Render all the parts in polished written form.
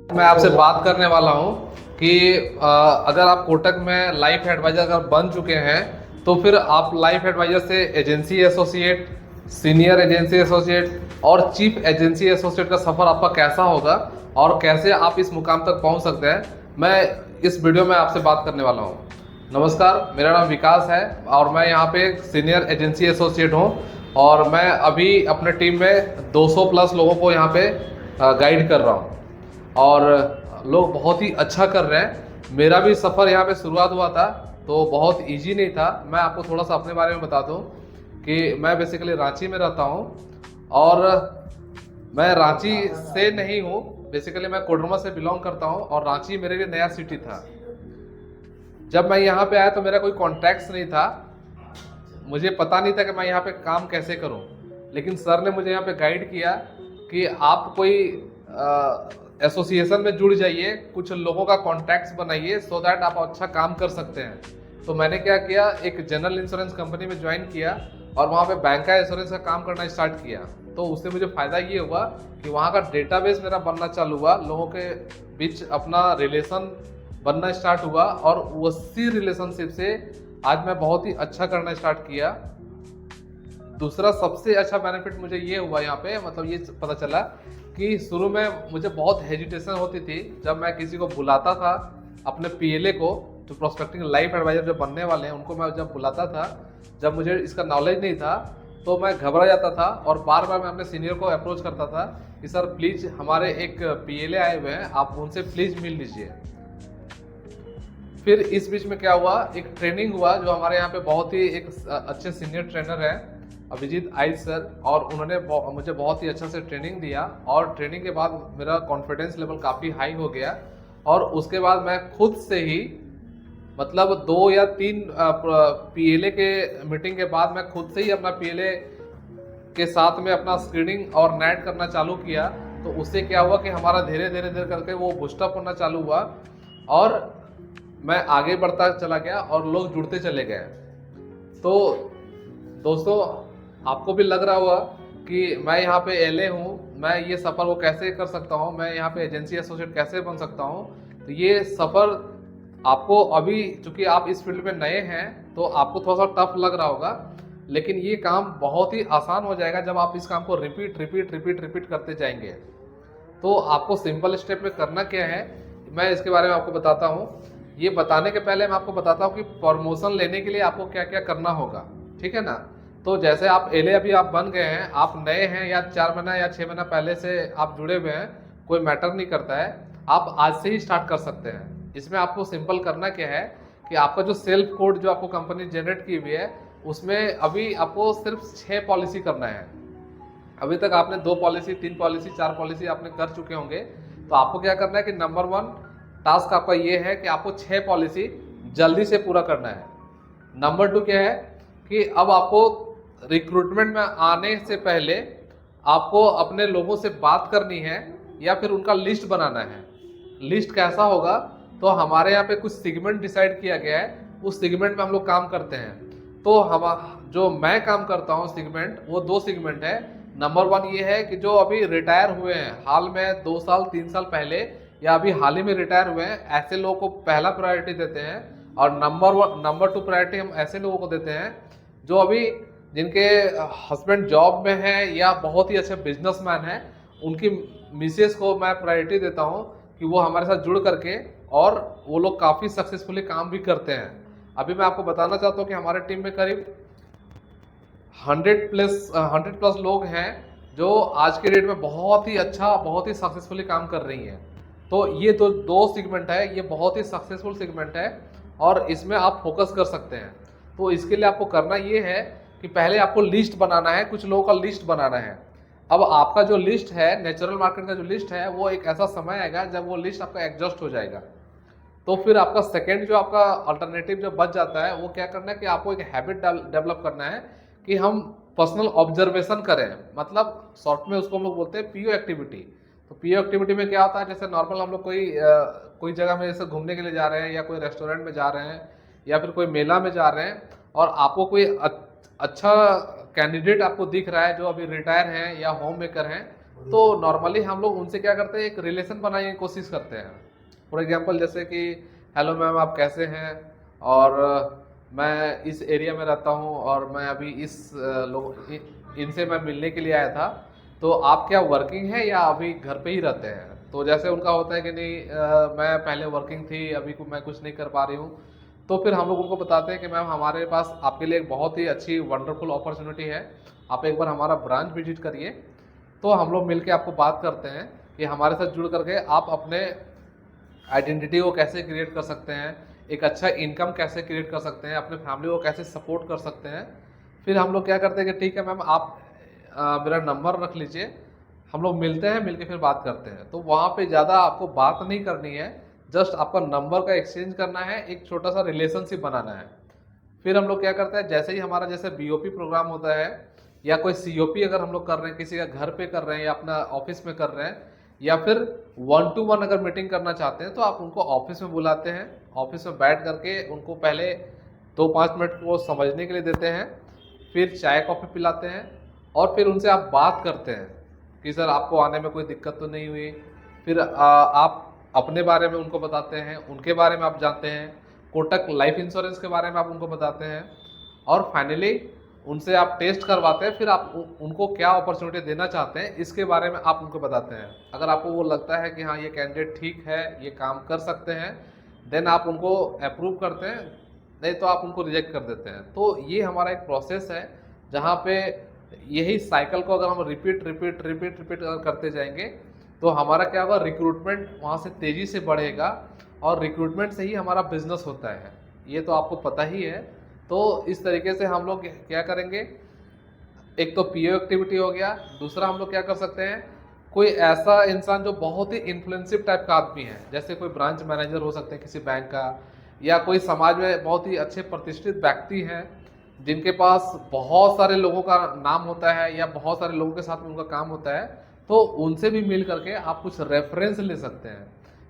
मैं आपसे बात करने वाला हूँ कि अगर आप कोटक में लाइफ एडवाइजर अगर बन चुके हैं तो फिर आप लाइफ एडवाइजर से agency associate, senior agency associate और चीफ एजेंसी एसोसिएट का सफ़र आपका कैसा होगा और कैसे आप इस मुकाम तक पहुँच सकते हैं, मैं इस वीडियो में आपसे बात करने वाला हूँ। नमस्कार, मेरा नाम विकास है और मैं यहाँ पे सीनियर एजेंसी एसोसिएट हूँ और मैं अभी अपने टीम में 200 प्लस लोगों को यहाँ पे गाइड कर रहा हूँ और लोग बहुत ही अच्छा कर रहे हैं। मेरा भी सफ़र यहाँ पे शुरुआत हुआ था तो बहुत इजी नहीं था। मैं आपको थोड़ा सा अपने बारे में बता दूँ कि मैं बेसिकली रांची में रहता हूँ और मैं रांची से नहीं हूँ, बेसिकली मैं कोडरमा से बिलोंग करता हूँ और रांची मेरे लिए नया सिटी था। जब मैं यहाँ पे आया तो मेरा कोई कॉन्टैक्ट्स नहीं था, मुझे पता नहीं था कि मैं यहाँ पे काम कैसे करूँ, लेकिन सर ने मुझे यहाँ पे गाइड किया कि आप कोई एसोसिएशन में जुड़ जाइए, कुछ लोगों का कॉन्टैक्ट्स बनाइए सो दैट आप अच्छा काम कर सकते हैं। तो मैंने क्या किया, एक जनरल इंश्योरेंस कंपनी में ज्वाइन किया और वहाँ पे बैंक का इंश्योरेंस का काम करना स्टार्ट किया। तो उससे मुझे फ़ायदा ये हुआ कि वहाँ का डेटाबेस मेरा बनना चालू हुआ, लोगों के बीच अपना रिलेशन बनना स्टार्ट हुआ और उसी रिलेशनशिप से आज मैं बहुत ही अच्छा करना स्टार्ट किया। दूसरा सबसे अच्छा बेनिफिट मुझे ये हुआ यहाँ पे, मतलब ये पता चला कि शुरू में मुझे बहुत हेजिटेशन होती थी जब मैं किसी को बुलाता था, अपने पीएलए को, जो प्रोस्पेक्टिंग लाइफ एडवाइजर जो बनने वाले हैं उनको मैं जब बुलाता था, जब मुझे इसका नॉलेज नहीं था तो मैं घबरा जाता था और बार बार मैं अपने सीनियर को अप्रोच करता था कि सर प्लीज़ हमारे एक पीएलए आए हुए हैं, आप उनसे प्लीज़ मिल लीजिए। फिर इस बीच में क्या हुआ, एक ट्रेनिंग हुआ जो हमारे यहाँ पे बहुत ही एक अच्छे सीनियर ट्रेनर हैं अभिजीत आइज सर, और उन्होंने मुझे बहुत ही अच्छा से ट्रेनिंग दिया और ट्रेनिंग के बाद मेरा कॉन्फिडेंस लेवल काफ़ी हाई हो गया और उसके बाद मैं खुद से ही, मतलब 2 या 3 पीएलए के मीटिंग के बाद मैं खुद से ही अपना पीएलए के साथ में अपना स्क्रीनिंग और नेट करना चालू किया। तो उससे क्या हुआ कि हमारा धीरे धीरे धीरे करके वो बूस्टअप होना चालू हुआ और मैं आगे बढ़ता चला गया और लोग जुड़ते चले गए। तो दोस्तों, आपको भी लग रहा होगा कि मैं यहाँ पे एलए हूँ, मैं ये सफ़र वो कैसे कर सकता हूँ, मैं यहाँ पे एजेंसी एसोसिएट कैसे बन सकता हूँ। तो ये सफ़र आपको अभी, चूंकि आप इस फील्ड में नए हैं तो आपको थोड़ा सा टफ लग रहा होगा, लेकिन ये काम बहुत ही आसान हो जाएगा जब आप इस काम को रिपीट रिपीट रिपीट रिपीट करते जाएंगे। तो आपको सिंपल स्टेप में करना क्या है, मैं इसके बारे में आपको बताता हूँ। ये बताने के पहले मैं आपको बताता हूँ कि प्रमोशन लेने के लिए आपको क्या क्या करना होगा, ठीक है ना। तो जैसे आप एलए अभी आप बन गए हैं, आप नए हैं या 4 महीना या 6 महीना पहले से आप जुड़े हुए हैं, कोई मैटर नहीं करता है, आप आज से ही स्टार्ट कर सकते हैं। इसमें आपको सिंपल करना क्या है कि आपका जो सेल्फ कोड जो आपको कंपनी जनरेट की हुई है उसमें अभी आपको सिर्फ 6 पॉलिसी करना है। अभी तक आपने 2 पॉलिसी, 3 पॉलिसी, 4 पॉलिसी आपने कर चुके होंगे। तो आपको क्या करना है कि नंबर 1 टास्क आपका ये है कि आपको 6 पॉलिसी जल्दी से पूरा करना है। नंबर 2 क्या है कि अब आपको रिक्रूटमेंट में आने से पहले आपको अपने लोगों से बात करनी है या फिर उनका लिस्ट बनाना है। लिस्ट कैसा होगा, तो हमारे यहाँ पे कुछ सेगमेंट डिसाइड किया गया है, उस सेगमेंट में हम लोग काम करते हैं। तो हम जो मैं काम करता हूँ सेगमेंट, वो 2 सेगमेंट है। नंबर 1 ये है कि जो अभी रिटायर हुए हैं हाल में 2 साल 3 साल पहले या अभी हाल ही में रिटायर हुए हैं, ऐसे लोगों को पहला प्रायोरिटी देते हैं। और नंबर 2 प्रायोरिटी हम ऐसे लोगों को देते हैं जो अभी जिनके हस्बैंड जॉब में है या बहुत ही अच्छे बिजनेसमैन हैं, उनकी मिसेस को मैं प्रायोरिटी देता हूं कि वो हमारे साथ जुड़ करके, और वो लोग काफ़ी सक्सेसफुली काम भी करते हैं। अभी मैं आपको बताना चाहता हूं कि हमारे टीम में करीब 100 प्लस लोग हैं जो आज के डेट में बहुत ही अच्छा, बहुत ही सक्सेसफुली काम कर रही हैं। तो ये तो 2 सेगमेंट है, ये बहुत ही सक्सेसफुल सेगमेंट है और इसमें आप फोकस कर सकते हैं। तो इसके लिए आपको करना ये है कि पहले आपको लिस्ट बनाना है, कुछ लोगों का लिस्ट बनाना है। अब आपका जो लिस्ट है, नेचुरल मार्केट का जो लिस्ट है, वो एक ऐसा समय आएगा जब वो लिस्ट आपका एग्जॉस्ट हो जाएगा। तो फिर आपका सेकेंड जो आपका अल्टरनेटिव जो बच जाता है, वो क्या करना है कि आपको एक हैबिट डेवलप करना है कि हम पर्सनल ऑब्जर्वेशन करें। मतलब शॉर्ट में उसको हम लोग बोलते हैं पीओ एक्टिविटी। तो पीओ एक्टिविटी में क्या होता है, जैसे नॉर्मल हम लोग कोई जगह में जैसे घूमने के लिए जा रहे हैं या कोई रेस्टोरेंट में जा रहे हैं या फिर कोई मेला में जा रहे हैं और आपको कोई अच्छा कैंडिडेट आपको दिख रहा है जो अभी रिटायर हैं या होम मेकर हैं, तो नॉर्मली हम लोग उनसे क्या करते हैं, एक रिलेशन बनाने की कोशिश करते हैं। फॉर एग्जांपल जैसे कि हेलो मैम आप कैसे हैं, और मैं इस एरिया में रहता हूं और मैं अभी इनसे मैं मिलने के लिए आया था, तो आप क्या वर्किंग है या अभी घर पे ही रहते हैं। तो जैसे उनका होता है कि नहीं मैं पहले वर्किंग थी, अभी मैं कुछ नहीं कर पा रही हूँ, तो फिर हम लोग उनको बताते हैं कि मैम हमारे पास आपके लिए एक बहुत ही अच्छी वंडरफुल अपॉर्चुनिटी है, आप एक बार हमारा ब्रांच विजिट करिए। तो हम लोग मिलके आपको बात करते हैं कि हमारे साथ जुड़ करके आप अपने आइडेंटिटी को कैसे क्रिएट कर सकते हैं, एक अच्छा इनकम कैसे क्रिएट कर सकते हैं, अपने फैमिली को कैसे सपोर्ट कर सकते हैं। फिर हम लोग क्या करते हैं कि ठीक है मैम आप मेरा नंबर रख लीजिए, हम लोग मिलते हैं, मिलके फिर बात करते हैं। तो वहाँ पे ज़्यादा आपको बात नहीं करनी है, जस्ट आपका नंबर का एक्सचेंज करना है, एक छोटा सा रिलेशनशिप बनाना है। फिर हम लोग क्या करते हैं, जैसे ही हमारा जैसे बीओपी प्रोग्राम होता है या कोई सीओपी अगर हम लोग कर रहे हैं, किसी का घर पे कर रहे हैं या अपना ऑफिस में कर रहे हैं, या फिर 1-to-1 अगर मीटिंग करना चाहते हैं तो आप उनको ऑफिस में बुलाते हैं, ऑफिस में बैठ करके उनको पहले 2-5 मिनट को समझने के लिए देते हैं, फिर चाय कॉफ़ी पिलाते हैं और फिर उनसे आप बात करते हैं कि सर आपको आने में कोई दिक्कत तो नहीं हुई। फिर आप अपने बारे में उनको बताते हैं, उनके बारे में आप जानते हैं, कोटक लाइफ इंश्योरेंस के बारे में आप उनको बताते हैं, और फाइनली उनसे आप टेस्ट करवाते हैं। फिर आप उनको क्या अपॉर्चुनिटी देना चाहते हैं इसके बारे में आप उनको बताते हैं। अगर आपको वो लगता है कि हाँ ये कैंडिडेट ठीक है, ये काम कर सकते हैं, देन आप उनको अप्रूव करते हैं, नहीं तो आप उनको रिजेक्ट कर देते हैं। तो ये हमारा एक प्रोसेस है जहाँ पे यही साइकिल को अगर हम रिपीट अगर करते जाएंगे तो हमारा क्या होगा, रिक्रूटमेंट वहाँ से तेज़ी से बढ़ेगा और रिक्रूटमेंट से ही हमारा बिजनेस होता है, ये तो आपको पता ही है। तो इस तरीके से हम लोग क्या करेंगे, एक तो पीओ एक्टिविटी हो गया, दूसरा हम लोग क्या कर सकते हैं, कोई ऐसा इंसान जो बहुत ही इन्फ्लुएंसिव टाइप का आदमी है, जैसे कोई ब्रांच मैनेजर हो सकते हैं किसी बैंक का, या कोई समाज में बहुत ही अच्छे प्रतिष्ठित व्यक्ति हैं जिनके पास बहुत सारे लोगों का नाम होता है या बहुत सारे लोगों के साथ में उनका काम होता है, तो उनसे भी मिल करके आप कुछ रेफरेंस ले सकते हैं।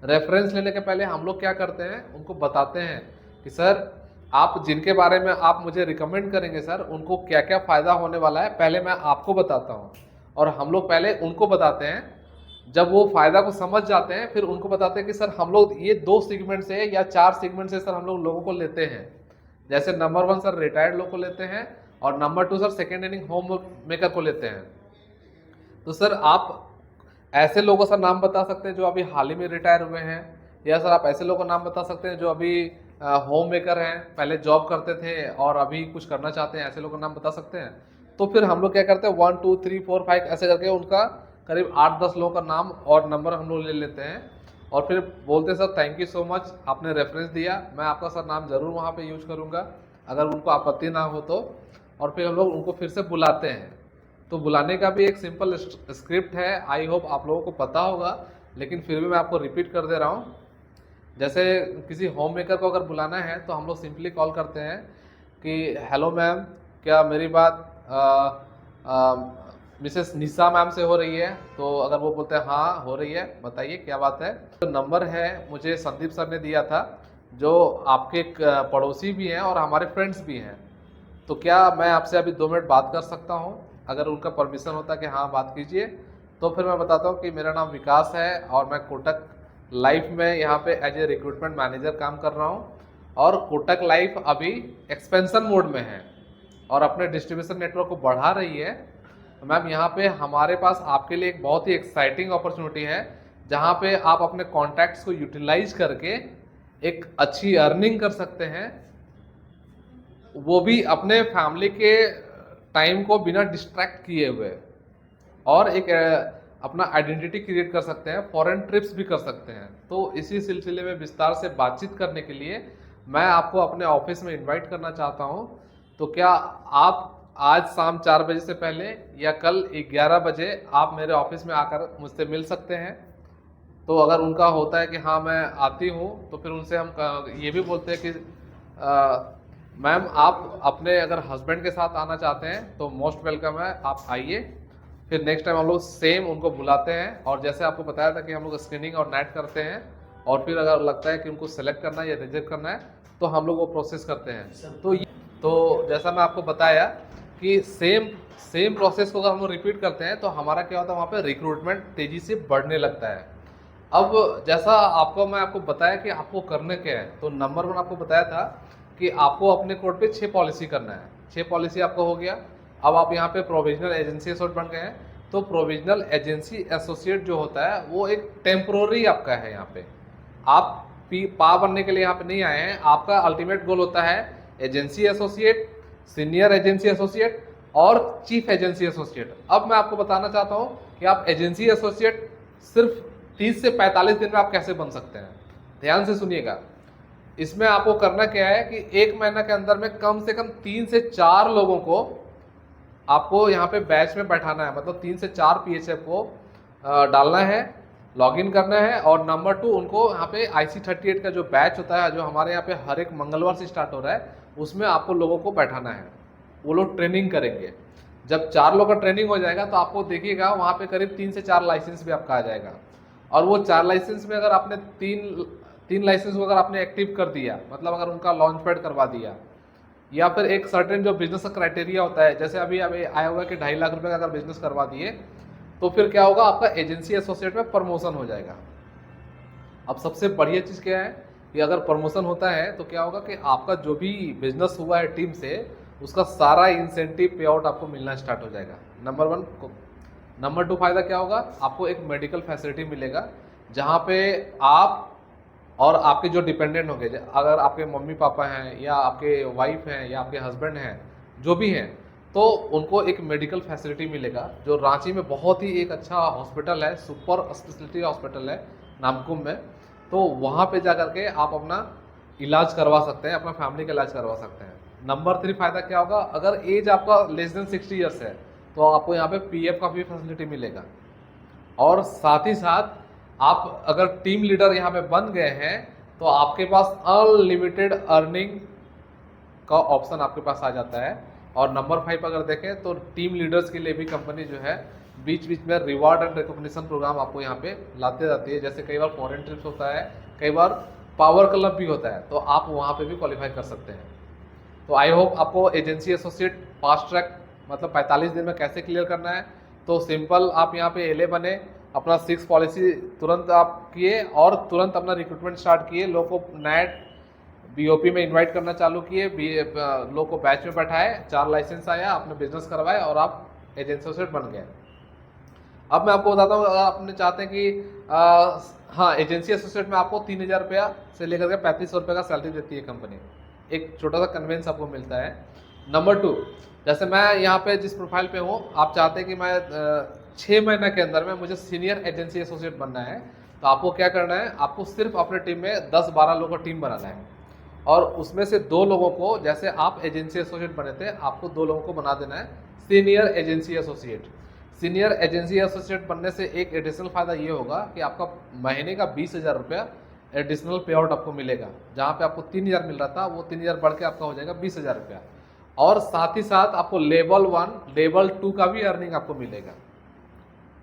रेफरेंस लेने के पहले हम लोग क्या करते हैं, उनको बताते हैं कि सर आप जिनके बारे में आप मुझे रिकमेंड करेंगे सर, उनको क्या क्या फ़ायदा होने वाला है पहले मैं आपको बताता हूँ, और हम लोग पहले उनको बताते हैं। जब वो फ़ायदा को समझ जाते हैं फिर उनको बताते हैं कि सर हम लोग ये 2 सेगमेंट से या 4 सेगमेंट से सर हम लोग लोगों को लेते हैं। जैसे नंबर 1 सर रिटायर्ड लोग को लेते हैं, और number 2 sir second inning home maker को लेते हैं। तो सर आप ऐसे लोगों का नाम बता सकते हैं जो अभी हाल ही में रिटायर हुए हैं, या सर आप ऐसे लोगों का नाम बता सकते हैं जो अभी होम मेकर हैं, पहले जॉब करते थे और अभी कुछ करना चाहते हैं, ऐसे लोगों का नाम बता सकते हैं। तो फिर हम लोग क्या करते हैं 1 2 3 4 5 ऐसे करके उनका करीब 8-10 लोगों का नाम और नंबर हम लोग ले लेते हैं, और फिर बोलते हैं sir thank you so much आपने रेफरेंस दिया, मैं आपका सर नाम ज़रूर वहाँ पे यूज करूँगा अगर उनको आपत्ति ना हो तो। और फिर हम लोग उनको फिर से बुलाते हैं। तो बुलाने का भी एक सिंपल स्क्रिप्ट है, आई होप आप लोगों को पता होगा, लेकिन फिर भी मैं आपको रिपीट कर दे रहा हूँ। जैसे किसी होम मेकर को अगर बुलाना है तो हम लोग सिंपली कॉल करते हैं कि हेलो मैम, क्या मेरी बात मिसेस निशा मैम से हो रही है। तो अगर वो बोलते हैं हाँ हो रही है, बताइए क्या बात है। तो नंबर है मुझे संदीप सर ने दिया था, जो आपके एक पड़ोसी भी हैं और हमारे फ्रेंड्स भी हैं, तो क्या मैं आपसे अभी 2 मिनट बात कर सकता हूँ। अगर उनका परमिशन होता है कि हाँ बात कीजिए, तो फिर मैं बताता हूँ कि मेरा नाम विकास है और मैं कोटक लाइफ में यहाँ पे एज ए रिक्रूटमेंट मैनेजर काम कर रहा हूँ, और कोटक लाइफ अभी एक्सपेंशन मोड में है और अपने डिस्ट्रीब्यूशन नेटवर्क को बढ़ा रही है। तो मैम यहाँ पे हमारे पास आपके लिए एक बहुत ही एक्साइटिंग अपॉर्चुनिटी है, जहाँ पे आप अपने कॉन्टैक्ट्स को यूटिलाइज करके एक अच्छी अर्निंग कर सकते हैं, वो भी अपने फैमिली के टाइम को बिना डिस्ट्रैक्ट किए हुए, और एक अपना आइडेंटिटी क्रिएट कर सकते हैं, फॉरेन ट्रिप्स भी कर सकते हैं। तो इसी सिलसिले में विस्तार से बातचीत करने के लिए मैं आपको अपने ऑफिस में इनवाइट करना चाहता हूं। तो क्या आप आज शाम 4 बजे से पहले या कल 11 बजे आप मेरे ऑफिस में आकर मुझसे मिल सकते हैं। तो अगर उनका होता है कि हाँ मैं आती हूँ, तो फिर उनसे हम ये भी बोलते हैं कि मैम आप अपने अगर हस्बैंड के साथ आना चाहते हैं तो मोस्ट वेलकम है, आप आइए। फिर नेक्स्ट टाइम हम लोग सेम उनको बुलाते हैं, और जैसे आपको बताया था कि हम लोग स्क्रीनिंग और नेट करते हैं, और फिर अगर लगता है कि उनको सेलेक्ट करना है या रिजेक्ट करना है तो हम लोग वो प्रोसेस करते हैं। तो जैसा मैं आपको बताया कि सेम सेम प्रोसेस को अगर हम लोग रिपीट करते हैं तो हमारा क्या होता है, वहाँ पे रिक्रूटमेंट तेजी से बढ़ने लगता है। अब जैसा मैं आपको बताया कि आपको करना क्या है, तो नंबर 1 आपको बताया था कि आपको अपने कोड पे 6 पॉलिसी करना है। 6 पॉलिसी आपका हो गया। अब आप यहाँ पे प्रोविजनल एजेंसी एसोसिएट बन गए हैं। तो प्रोविजनल एजेंसी एसोसिएट जो होता है वो एक टेम्पोररी आपका है। यहाँ पे आप पा बनने के लिए यहाँ पे नहीं आए हैं। आपका अल्टीमेट गोल होता है agency associate, senior agency associate और चीफ एजेंसी एसोसिएट। अब मैं आपको बताना चाहता हूँ कि आप एजेंसी एसोसिएट सिर्फ 30 से 45 दिन में आप कैसे बन सकते हैं। ध्यान से सुनिएगा। इसमें आपको करना क्या है कि 1 महीना के अंदर में कम से कम 3 से 4 लोगों को आपको यहाँ पे बैच में बैठाना है। मतलब 3 से 4 पीएचएफ को डालना है, लॉगिन करना है। और नंबर 2 उनको यहाँ पे IC38 का जो बैच होता है, जो हमारे यहाँ पे हर एक मंगलवार से स्टार्ट हो रहा है, उसमें आपको लोगों को बैठाना है। वो लोग ट्रेनिंग करेंगे। जब 4 लोग का ट्रेनिंग हो जाएगा तो आपको देखिएगा वहाँ पे करीब 3 से 4 लाइसेंस भी आपका आ जाएगा। और वो 4 लाइसेंस में अगर आपने तीन लाइसेंस को अगर आपने एक्टिव कर दिया, मतलब अगर उनका लॉन्च पैड करवा दिया, या फिर एक सर्टेन जो बिजनेस का क्राइटेरिया होता है, जैसे अभी आया होगा कि 2.5 लाख रुपए का अगर बिजनेस करवा दिए, तो फिर क्या होगा, आपका एजेंसी एसोसिएट में प्रमोशन हो जाएगा। अब सबसे बढ़िया चीज़ क्या है कि अगर प्रमोशन होता है तो क्या होगा कि आपका जो भी बिजनेस हुआ है टीम से, उसका सारा इंसेंटिव पे आउट आपको मिलना स्टार्ट हो जाएगा। नंबर 1 को। नंबर 2 फायदा क्या होगा, आपको एक मेडिकल फैसिलिटी मिलेगा, जहाँ पे आप और आपके जो डिपेंडेंट होंगे, अगर आपके मम्मी पापा हैं या आपके वाइफ हैं या आपके हस्बैंड हैं, जो भी हैं, तो उनको एक मेडिकल फैसिलिटी मिलेगा। जो रांची में बहुत ही एक अच्छा हॉस्पिटल है, सुपर स्पेशलिटी हॉस्पिटल है नामकुम में। तो वहाँ पे जा करके आप अपना इलाज करवा सकते हैं, अपना फैमिली का इलाज करवा सकते हैं। नंबर 3 फायदा क्या होगा, अगर एज आपका लेस देन 60 ईयर्स है तो आपको यहाँ पे PF का भी फैसिलिटी मिलेगा। और साथ ही साथ आप अगर टीम लीडर यहाँ पे बन गए हैं तो आपके पास अनलिमिटेड अर्निंग का ऑप्शन आपके पास आ जाता है। और नंबर 5 अगर देखें तो टीम लीडर्स के लिए भी कंपनी जो है बीच बीच में रिवार्ड एंड रिकॉग्निशन प्रोग्राम आपको यहाँ पे लाते जाती है। जैसे कई बार फॉरेन ट्रिप्स होता है, कई बार पावर क्लब भी होता है, तो आप वहाँ पे भी क्वालिफाई कर सकते हैं। तो आई होप आपको एजेंसी एसोसिएट फास्ट ट्रैक मतलब 45 दिन में कैसे क्लियर करना है। तो सिंपल, आप यहाँ पे LA बने, अपना 6 पॉलिसी तुरंत आप किए और तुरंत अपना रिक्रूटमेंट स्टार्ट किए, लोग को नेट BOP में इनवाइट करना चालू किए, लोग को बैच में बैठाए, 4 लाइसेंस आया, आपने बिजनेस करवाए और आप एजेंसी एसोसिएट बन गए। अब मैं आपको बताता हूँ, अगर आपने चाहते हैं कि हाँ, एजेंसी एसोसिएट में आपको 3,000 रुपया से लेकर के 3500 रुपये का सैलरी देती है कंपनी। एक छोटा सा कन्वेंस आपको मिलता है। नंबर 2, जैसे मैं यहाँ पे जिस प्रोफाइल पे हूँ, आप चाहते हैं कि मैं 6 महीने के अंदर में मुझे सीनियर एजेंसी एसोसिएट बनना है, तो आपको क्या करना है, आपको सिर्फ अपने टीम में 10-12 लोगों का टीम बनाना है। और उसमें से 2 लोगों को, जैसे आप एजेंसी एसोसिएट बने थे, आपको 2 लोगों को बना देना है senior agency associate. Senior agency associate बनने से एक एडिशनल फायदा ये होगा कि आपका महीने का 20,000 रुपया एडिशनल पे आउट आपको मिलेगा। जहाँ पे आपको 3,000 मिल रहा था, वो 3,000 बढ़ के आपका हो जाएगा 20,000 रुपया। और साथ ही साथ आपको लेवल 1 लेवल 2 का भी अर्निंग आपको मिलेगा।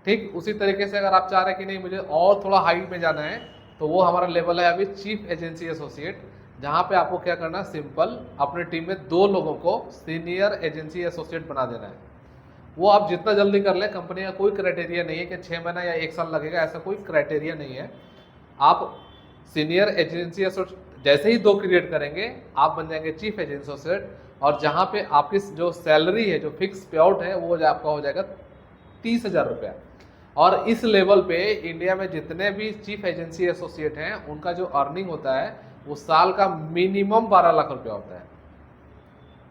ठीक उसी तरीके से अगर आप चाह रहे हैं कि नहीं मुझे और थोड़ा हाइट में जाना है, तो वो हमारा लेवल है अभी चीफ एजेंसी एसोसिएट, जहाँ पे आपको क्या करना है, सिंपल अपने टीम में 2 लोगों को सीनियर एजेंसी एसोसिएट बना देना है। वो आप जितना जल्दी कर लें, कंपनी का कोई क्राइटेरिया नहीं है कि 6 महीना या 1 साल लगेगा, ऐसा कोई क्राइटेरिया नहीं है। आप सीनियर एजेंसी एसोसिएट जैसे ही 2 क्रिएट करेंगे, आप बन जाएंगे चीफ एजेंसी एसोसिएट। और जहाँ पे आपकी जो सैलरी है, जो फिक्स पे आउट है, वो आपका हो जाएगा 30,000 रुपया। और इस लेवल पे इंडिया में जितने भी चीफ एजेंसी एसोसिएट हैं, उनका जो अर्निंग होता है वो साल का मिनिमम 12 लाख रुपया होता है।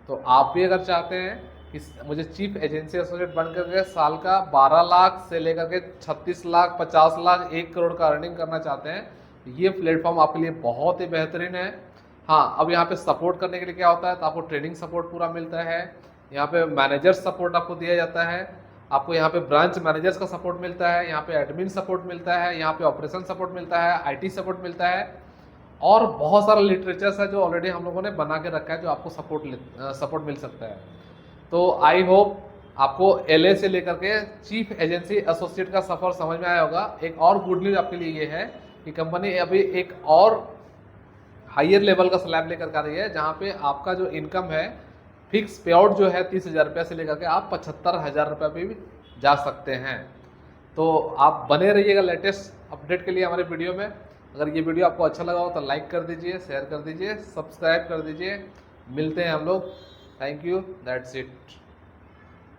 तो आप भी अगर चाहते हैं कि मुझे चीफ एजेंसी एसोसिएट बनकर के साल का 12 लाख से लेकर के 36 लाख, 50 लाख, 1 करोड़ का अर्निंग करना चाहते हैं, तो ये प्लेटफॉर्म आपके लिए बहुत ही बेहतरीन है। हाँ, अब यहाँ पे सपोर्ट करने के लिए क्या होता है, तो आपको ट्रेनिंग सपोर्ट पूरा मिलता है, यहाँ पे मैनेजर सपोर्ट आपको दिया जाता है, आपको यहाँ पे ब्रांच मैनेजर्स का सपोर्ट मिलता है, यहाँ पे एडमिन सपोर्ट मिलता है, यहाँ पे ऑपरेशन सपोर्ट मिलता है, IT सपोर्ट मिलता है, और बहुत सारा लिटरेचर्स है जो ऑलरेडी हम लोगों ने बना के रखा है, जो आपको सपोर्ट मिल सकता है। तो आई होप आपको LA से लेकर के चीफ एजेंसी एसोसिएट का सफ़र समझ में आया होगा। एक और गुड न्यूज़ आपके लिए ये है कि कंपनी अभी एक और हायर लेवल का स्लैब लेकर आ रही है, जहाँ पे आपका जो इनकम है फिक्स पे आउट जो है 30,000 रुपये से लेकर के आप 75,000 रुपये पे भी जा सकते हैं। तो आप बने रहिएगा लेटेस्ट अपडेट के लिए हमारे वीडियो में। अगर ये वीडियो आपको अच्छा लगा हो तो लाइक कर दीजिए, शेयर कर दीजिए, सब्सक्राइब कर दीजिए। मिलते हैं हम लोग। Thank you, that's it.